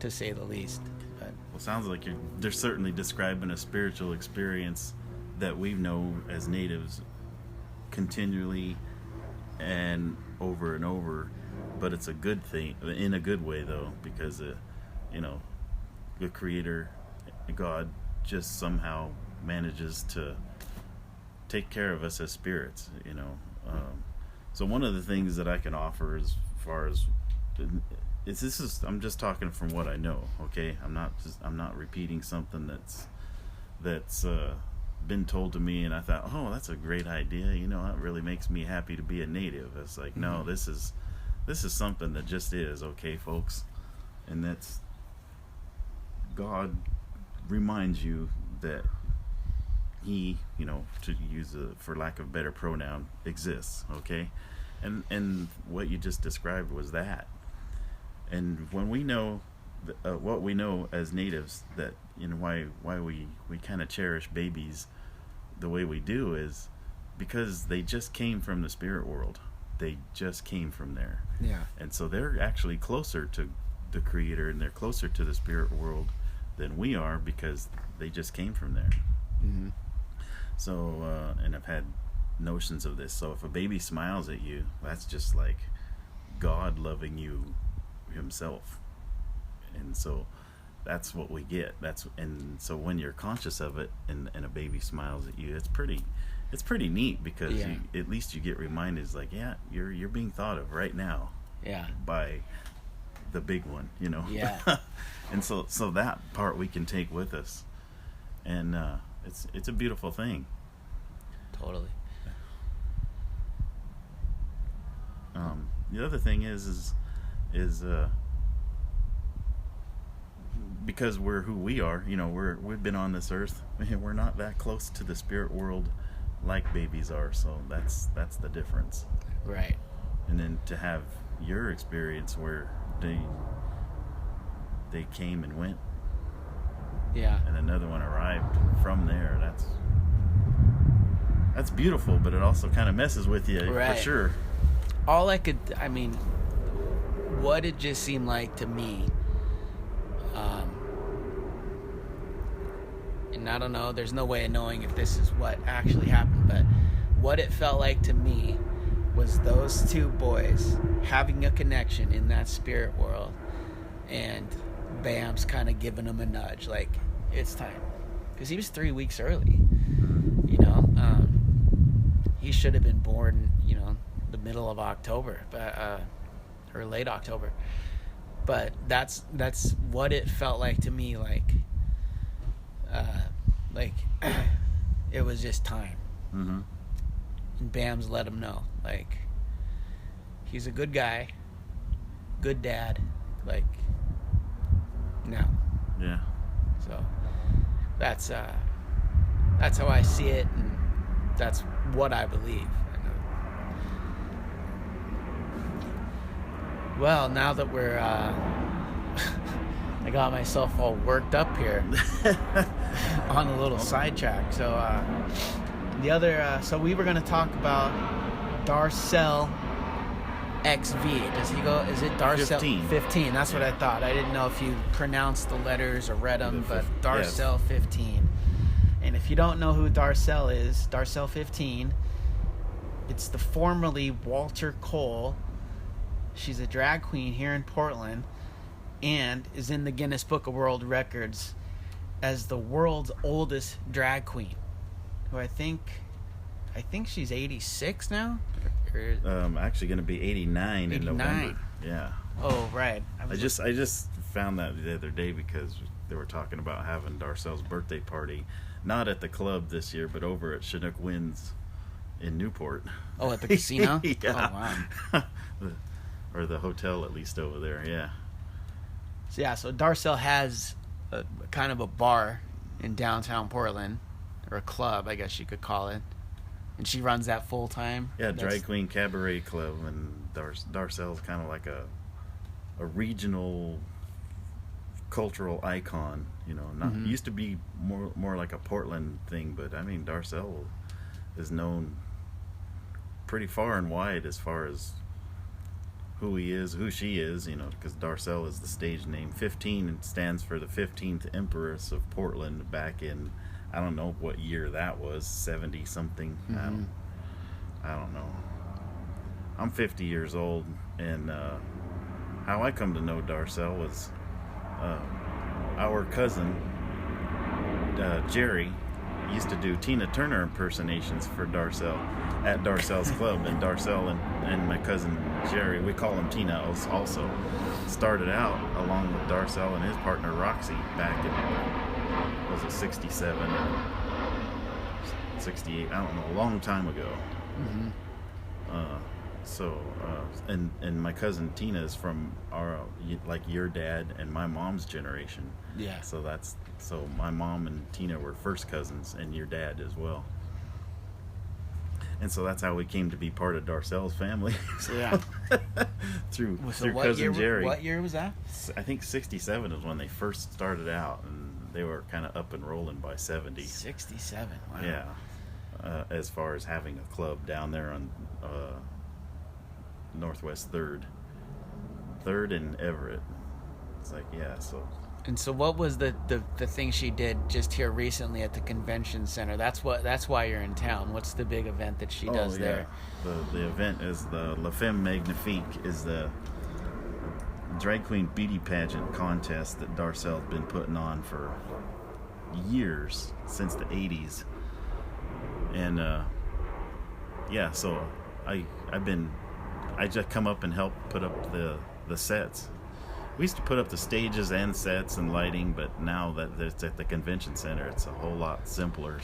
[SPEAKER 3] to say the least. But,
[SPEAKER 2] well, sounds like they're certainly describing a spiritual experience that we know as natives continually and over, but it's a good thing, in a good way though, because the Creator, God, just somehow manages to take care of us as spirits, so one of the things that I can offer, as far as I'm just talking from what I know, okay? I'm not repeating something that's been told to me and I thought, oh, that's a great idea, that really makes me happy to be a native. It's like, no, this is something that just is, okay, folks? And that's, God reminds you that He, to use for lack of a better pronoun, exists, okay? And what you just described was that. And when we know what we know as natives, that why we kind of cherish babies the way we do, is because they just came from the spirit world. They just came from there.
[SPEAKER 3] Yeah.
[SPEAKER 2] And so they're actually closer to the Creator, and they're closer to the spirit world than we are, because they just came from there.
[SPEAKER 3] Mm-hmm.
[SPEAKER 2] So, and I've had notions of this. So if a baby smiles at you, that's just like God loving you Himself. And so that's what we get. And so when you're conscious of it, and a baby smiles at you, it's pretty neat, because at least you get reminded, like, you're being thought of right now.
[SPEAKER 3] Yeah.
[SPEAKER 2] By the big one,
[SPEAKER 3] Yeah.
[SPEAKER 2] And so that part we can take with us, and it's a beautiful thing.
[SPEAKER 3] Totally.
[SPEAKER 2] The other thing is because we're who we are, we've been on this earth, we're not that close to the spirit world like babies are, so that's the difference.
[SPEAKER 3] Right.
[SPEAKER 2] And then to have your experience where they came and went, and another one arrived from there, that's beautiful, but it also kind of messes with you,
[SPEAKER 3] right,
[SPEAKER 2] for sure.
[SPEAKER 3] What it just seemed like to me, and I don't know, there's no way of knowing if this is what actually happened, but what it felt like to me was those two boys having a connection in that spirit world, and Bam's kind of giving them a nudge, like, it's time. Because he was 3 weeks early, he should have been born, the middle of October, but or late October. But that's what it felt like to me, like it was just time.
[SPEAKER 2] Mm-hmm.
[SPEAKER 3] And Bams let him know, like, he's a good guy, good dad, like, now.
[SPEAKER 2] Yeah.
[SPEAKER 3] So that's how I see it, and that's what I believe. Well, now that we're I got myself all worked up here on a little sidetrack. So so we were going to talk about Darcel XV. Does he go? Is it Darcel 15? That's what I thought. I didn't know if you pronounced the letters or read them, but Darcel 15. And if you don't know who Darcel is, Darcel 15, it's the formerly Walter Cole. She's a drag queen here in Portland, and is in the Guinness Book of World Records as the world's oldest drag queen. Who I think she's 86 now,
[SPEAKER 2] Actually going to be 89 in
[SPEAKER 3] 89.
[SPEAKER 2] November. Yeah.
[SPEAKER 3] Oh, right.
[SPEAKER 2] I just found that the other day because they were talking about having Darcel's birthday party, not at the club this year, but over at Chinook Winds in Newport.
[SPEAKER 3] Oh, at the casino?
[SPEAKER 2] Yeah.
[SPEAKER 3] Oh, wow.
[SPEAKER 2] Or the hotel, at least over there. Yeah.
[SPEAKER 3] So Darcel has a kind of a bar in downtown Portland, or a club, I guess you could call it. And she runs that full time.
[SPEAKER 2] Yeah, Drag Queen Cabaret Club, and Darcel's kind of like a regional cultural icon. You know, not used to be more like a Portland thing, but I mean Darcel is known pretty far and wide as far as who she is. You know, because Darcel is the stage name. 15 stands for the 15th Empress of Portland back in, I don't know what year that was, 70 something. I don't know. I'm 50 years old, and how I come to know Darcel was our cousin Jerry used to do Tina Turner impersonations for Darcel at Darcel's club, and Darcel and my cousin Jerry, we call him Tina, also started out along with Darcel and his partner Roxy back in, was it 67 or 68? I don't know, a long time ago. And my cousin Tina is from like your dad and my mom's generation.
[SPEAKER 3] Yeah.
[SPEAKER 2] So my mom and Tina were first cousins, and your dad as well. And so that's how we came to be part of Darcel's family.
[SPEAKER 3] Yeah.
[SPEAKER 2] through
[SPEAKER 3] what
[SPEAKER 2] cousin
[SPEAKER 3] year,
[SPEAKER 2] Jerry.
[SPEAKER 3] What year was that?
[SPEAKER 2] I think 67 is when they first started out, and they were kind of up and rolling by 70.
[SPEAKER 3] 67. Wow.
[SPEAKER 2] Yeah. As far as having a club down there on Northwest 3rd and Everett. It's like, yeah, so.
[SPEAKER 3] And so what was the thing she did just here recently at the convention center? That's why you're in town. What's the big event that she does there?
[SPEAKER 2] The event is the La Femme Magnifique, is the drag queen beauty pageant contest that Darcel's been putting on for years, since the 80s. And so I just come up and help put up the sets. We used to put up the stages and sets and lighting, but now that it's at the convention center, it's a whole lot simpler.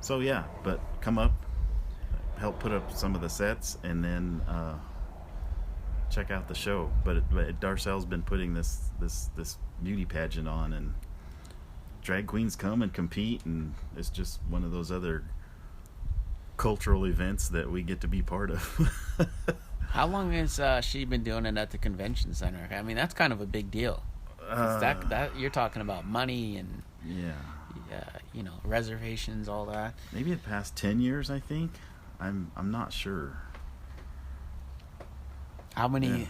[SPEAKER 2] So yeah, but come up, help put up some of the sets, and then check out the show. But Darcel's been putting this beauty pageant on, and drag queens come and compete, and it's just one of those other cultural events that we get to be part of.
[SPEAKER 3] How long has she been doing it at the convention center? I mean, that's kind of a big deal. That you're talking about money and reservations, all that.
[SPEAKER 2] Maybe it past 10 years, I think. I'm not sure.
[SPEAKER 3] How many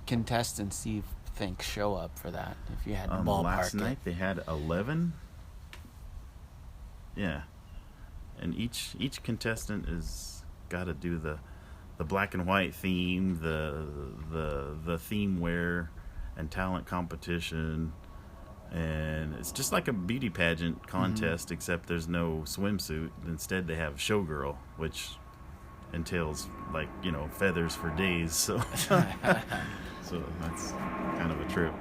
[SPEAKER 3] contestants do you think show up for that? If you had to ballpark
[SPEAKER 2] last
[SPEAKER 3] it?
[SPEAKER 2] night they had 11. Yeah, and each contestant is got to do the black and white theme, the theme wear and talent competition, and it's just like a beauty pageant contest, except there's no swimsuit. Instead they have showgirl, which entails feathers for days, so so that's kind of a trip.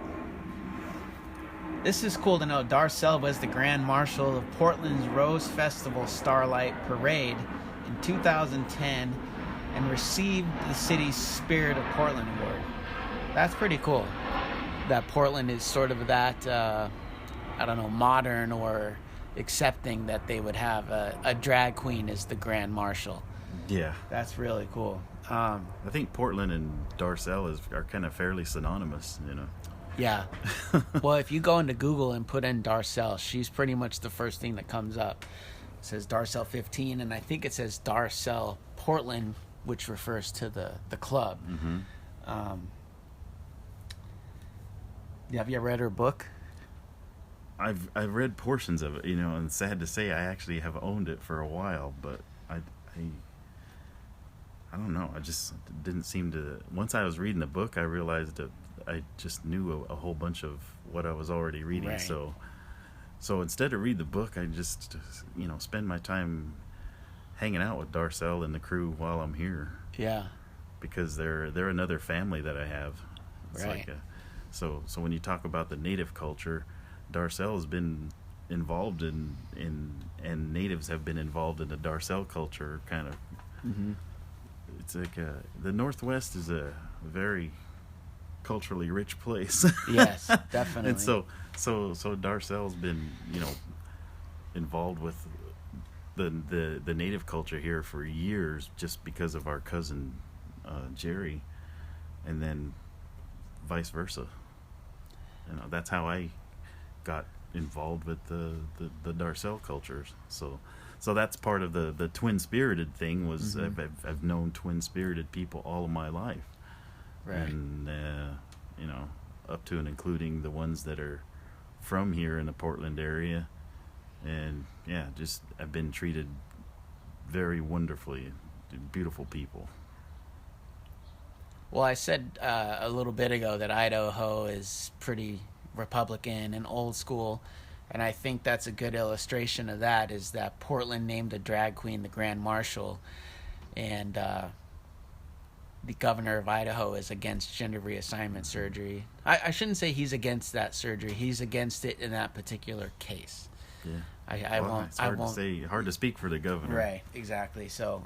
[SPEAKER 3] This is cool to know. Darcel was the Grand Marshal of Portland's Rose Festival Starlight Parade in 2010 and received the city's Spirit of Portland Award. That's pretty cool. That Portland is sort of that, modern or accepting that they would have a drag queen as the Grand Marshal.
[SPEAKER 2] Yeah.
[SPEAKER 3] That's really cool.
[SPEAKER 2] I think Portland and Darcel are kind of fairly synonymous,
[SPEAKER 3] Yeah. Well, if you go into Google and put in Darcel, she's pretty much the first thing that comes up. It says Darcel 15, and I think it says Darcel Portland, which refers to the club. Have you ever read her book?
[SPEAKER 2] I've read portions of it, and sad to say I actually have owned it for a while, but I don't know. I just didn't seem to. Once I was reading the book, I realized that I just knew a whole bunch of what I was already reading.
[SPEAKER 3] Right.
[SPEAKER 2] So instead of read the book, I just spend my time hanging out with Darcel and the crew while I'm here,
[SPEAKER 3] Yeah.
[SPEAKER 2] because they're another family that I have. It's
[SPEAKER 3] Right.
[SPEAKER 2] so when you talk about the native culture, Darcel has been involved in and natives have been involved in the Darcel culture, kind of.
[SPEAKER 3] Mm-hmm.
[SPEAKER 2] It's like the Northwest is a very culturally rich place.
[SPEAKER 3] Yes, definitely.
[SPEAKER 2] And so Darcel's been, involved with the native culture here for years, just because of our cousin Jerry, and then vice versa. That's how I got involved with the Darcel cultures. So that's part of the twin spirited thing. Was
[SPEAKER 3] Mm-hmm.
[SPEAKER 2] I've known twin spirited people all of my life,
[SPEAKER 3] Right.
[SPEAKER 2] and up to and including the ones that are from here in the Portland area, and just I've been treated very wonderfully. Beautiful people.
[SPEAKER 3] Well, I said a little bit ago that Idaho is pretty Republican and old school, and I think that's a good illustration of that, is that Portland named a drag queen the Grand Marshal, and the governor of Idaho is against gender reassignment surgery. I shouldn't say he's against that surgery. He's against it in that particular case.
[SPEAKER 2] Yeah. It's
[SPEAKER 3] I
[SPEAKER 2] hard
[SPEAKER 3] won't
[SPEAKER 2] to say. Hard to speak for the governor.
[SPEAKER 3] Right, exactly. So,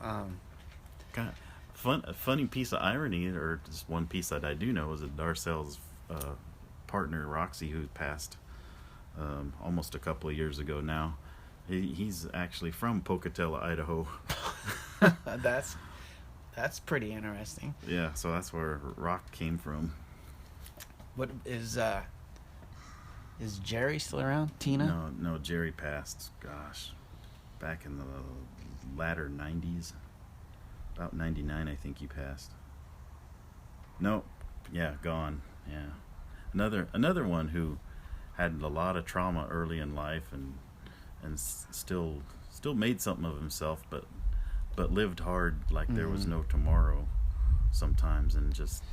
[SPEAKER 2] Kind of a funny piece of irony, or just one piece that I do know, is that Darcel's partner Roxy, who passed almost a couple of years ago now. He's actually from Pocatello, Idaho.
[SPEAKER 3] that's pretty interesting.
[SPEAKER 2] Yeah, so that's where Rock came from.
[SPEAKER 3] What is Jerry still around? Tina?
[SPEAKER 2] No, Jerry passed. Gosh, back in the latter '90s, about '99, I think he passed. No, yeah, gone. Yeah, another one who had a lot of trauma early in life, and still made something of himself, but lived hard like there was no tomorrow sometimes, and just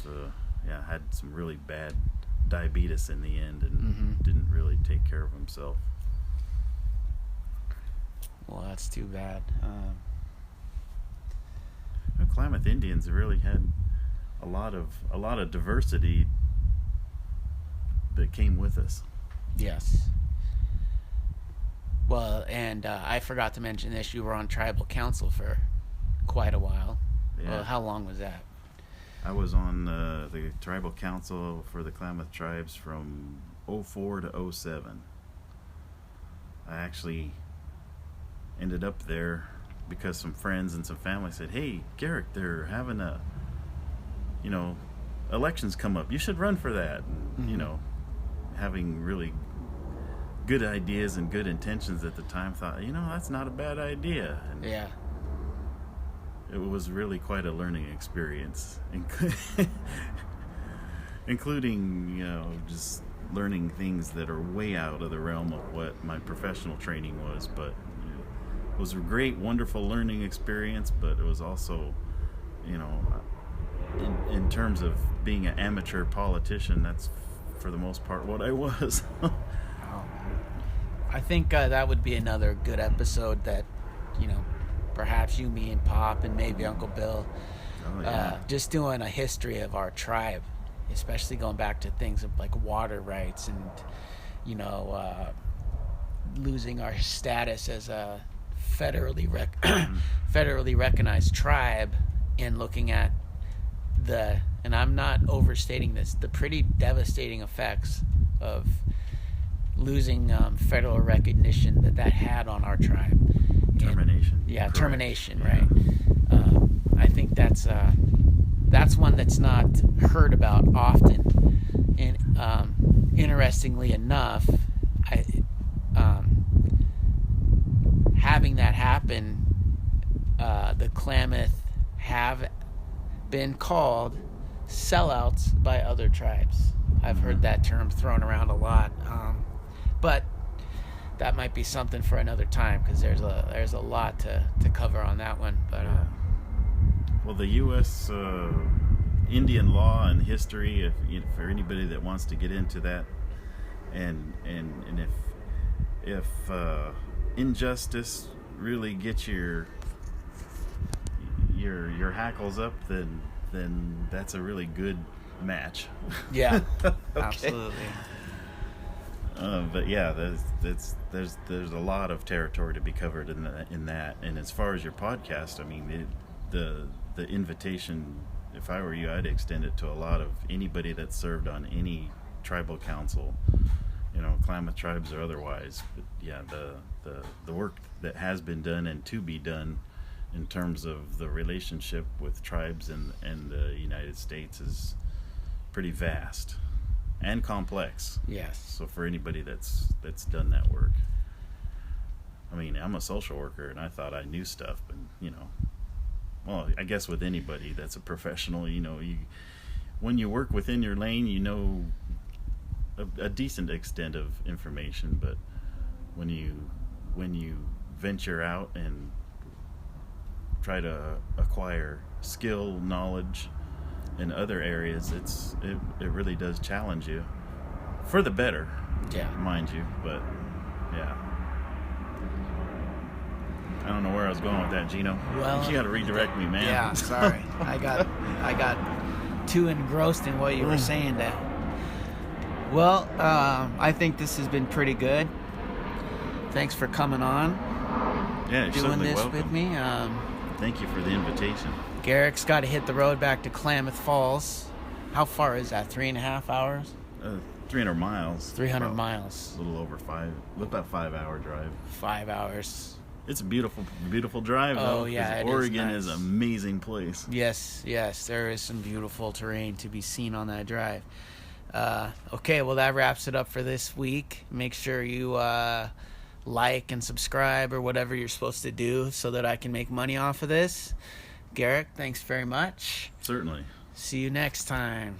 [SPEAKER 2] had some really bad diabetes in the end, and didn't really take care of himself.
[SPEAKER 3] Well, that's too bad.
[SPEAKER 2] Klamath Indians really had a lot of diversity that came with us.
[SPEAKER 3] Yes. Well, and I forgot to mention this. You were on tribal council for quite a while.
[SPEAKER 2] Yeah.
[SPEAKER 3] Well, how long was that?
[SPEAKER 2] I was on the tribal council for the Klamath tribes from 2004 to 2007. I actually ended up there because some friends and some family said, "Hey, Garrick, they're having elections come up. You should run for that." And, having really good ideas and good intentions at the time, thought, that's not a bad idea. And
[SPEAKER 3] Yeah.
[SPEAKER 2] it was really quite a learning experience, including, just learning things that are way out of the realm of what my professional training was. But it was a great, wonderful learning experience, but it was also, in terms of being an amateur politician, that's for the most part what I was.
[SPEAKER 3] I think that would be another good episode that, perhaps you, me, and Pop, and maybe Uncle Bill,
[SPEAKER 2] Oh, yeah.
[SPEAKER 3] just doing a history of our tribe, especially going back to things of like water rights and, losing our status as a federally recognized tribe, and looking at and I'm not overstating this, the pretty devastating effects of losing federal recognition that had on our tribe.
[SPEAKER 2] Termination. Correct.
[SPEAKER 3] Termination,
[SPEAKER 2] Yeah.
[SPEAKER 3] right. I think that's one that's not heard about often. And interestingly enough, having that happen, the Klamath have been called sellouts by other tribes. I've heard that term thrown around a lot, but that might be something for another time, because there's a lot to cover on that one. But
[SPEAKER 2] Well, the U.S. Indian law and history, for anybody that wants to get into that, and if injustice really gets your your hackles up, then that's a really good match.
[SPEAKER 3] Yeah,
[SPEAKER 2] Okay.
[SPEAKER 3] absolutely.
[SPEAKER 2] But yeah, there's a lot of territory to be covered in that. And as far as your podcast, I mean, the invitation, if I were you, I'd extend it to a lot of anybody that's served on any tribal council, Klamath tribes or otherwise. But yeah, the work that has been done and to be done in terms of the relationship with tribes and the United States is pretty vast and complex.
[SPEAKER 3] Yes.
[SPEAKER 2] So for anybody that's done that work, I mean, I'm a social worker and I thought I knew stuff, but well, I guess with anybody that's a professional, when you work within your lane, a decent extent of information, but when you venture out and try to acquire skill, knowledge in other areas, it really does challenge you for the better, mind you. But yeah, I don't know where I was going with that, Gino.
[SPEAKER 3] Well,
[SPEAKER 2] you got to redirect me, man.
[SPEAKER 3] Yeah, sorry. I got too engrossed in what you were saying there. Well, I think this has been pretty good. Thanks for coming on.
[SPEAKER 2] Yeah, you're
[SPEAKER 3] doing
[SPEAKER 2] certainly
[SPEAKER 3] this
[SPEAKER 2] welcome.
[SPEAKER 3] with me.
[SPEAKER 2] Thank you for the invitation.
[SPEAKER 3] Garrick's got to hit the road back to Klamath Falls. How far is that? 3.5 hours?
[SPEAKER 2] 300 miles.
[SPEAKER 3] 300
[SPEAKER 2] About
[SPEAKER 3] miles.
[SPEAKER 2] A little over about 5-hour drive.
[SPEAKER 3] 5 hours.
[SPEAKER 2] It's a beautiful, beautiful drive, though.
[SPEAKER 3] Oh, yeah, it is
[SPEAKER 2] Oregon
[SPEAKER 3] nice.
[SPEAKER 2] is an amazing place.
[SPEAKER 3] Yes, there is some beautiful terrain to be seen on that drive. Okay, well, that wraps it up for this week. Make sure you like and subscribe or whatever you're supposed to do so that I can make money off of this. Garrick, thanks very much.
[SPEAKER 2] Certainly.
[SPEAKER 3] See you next time.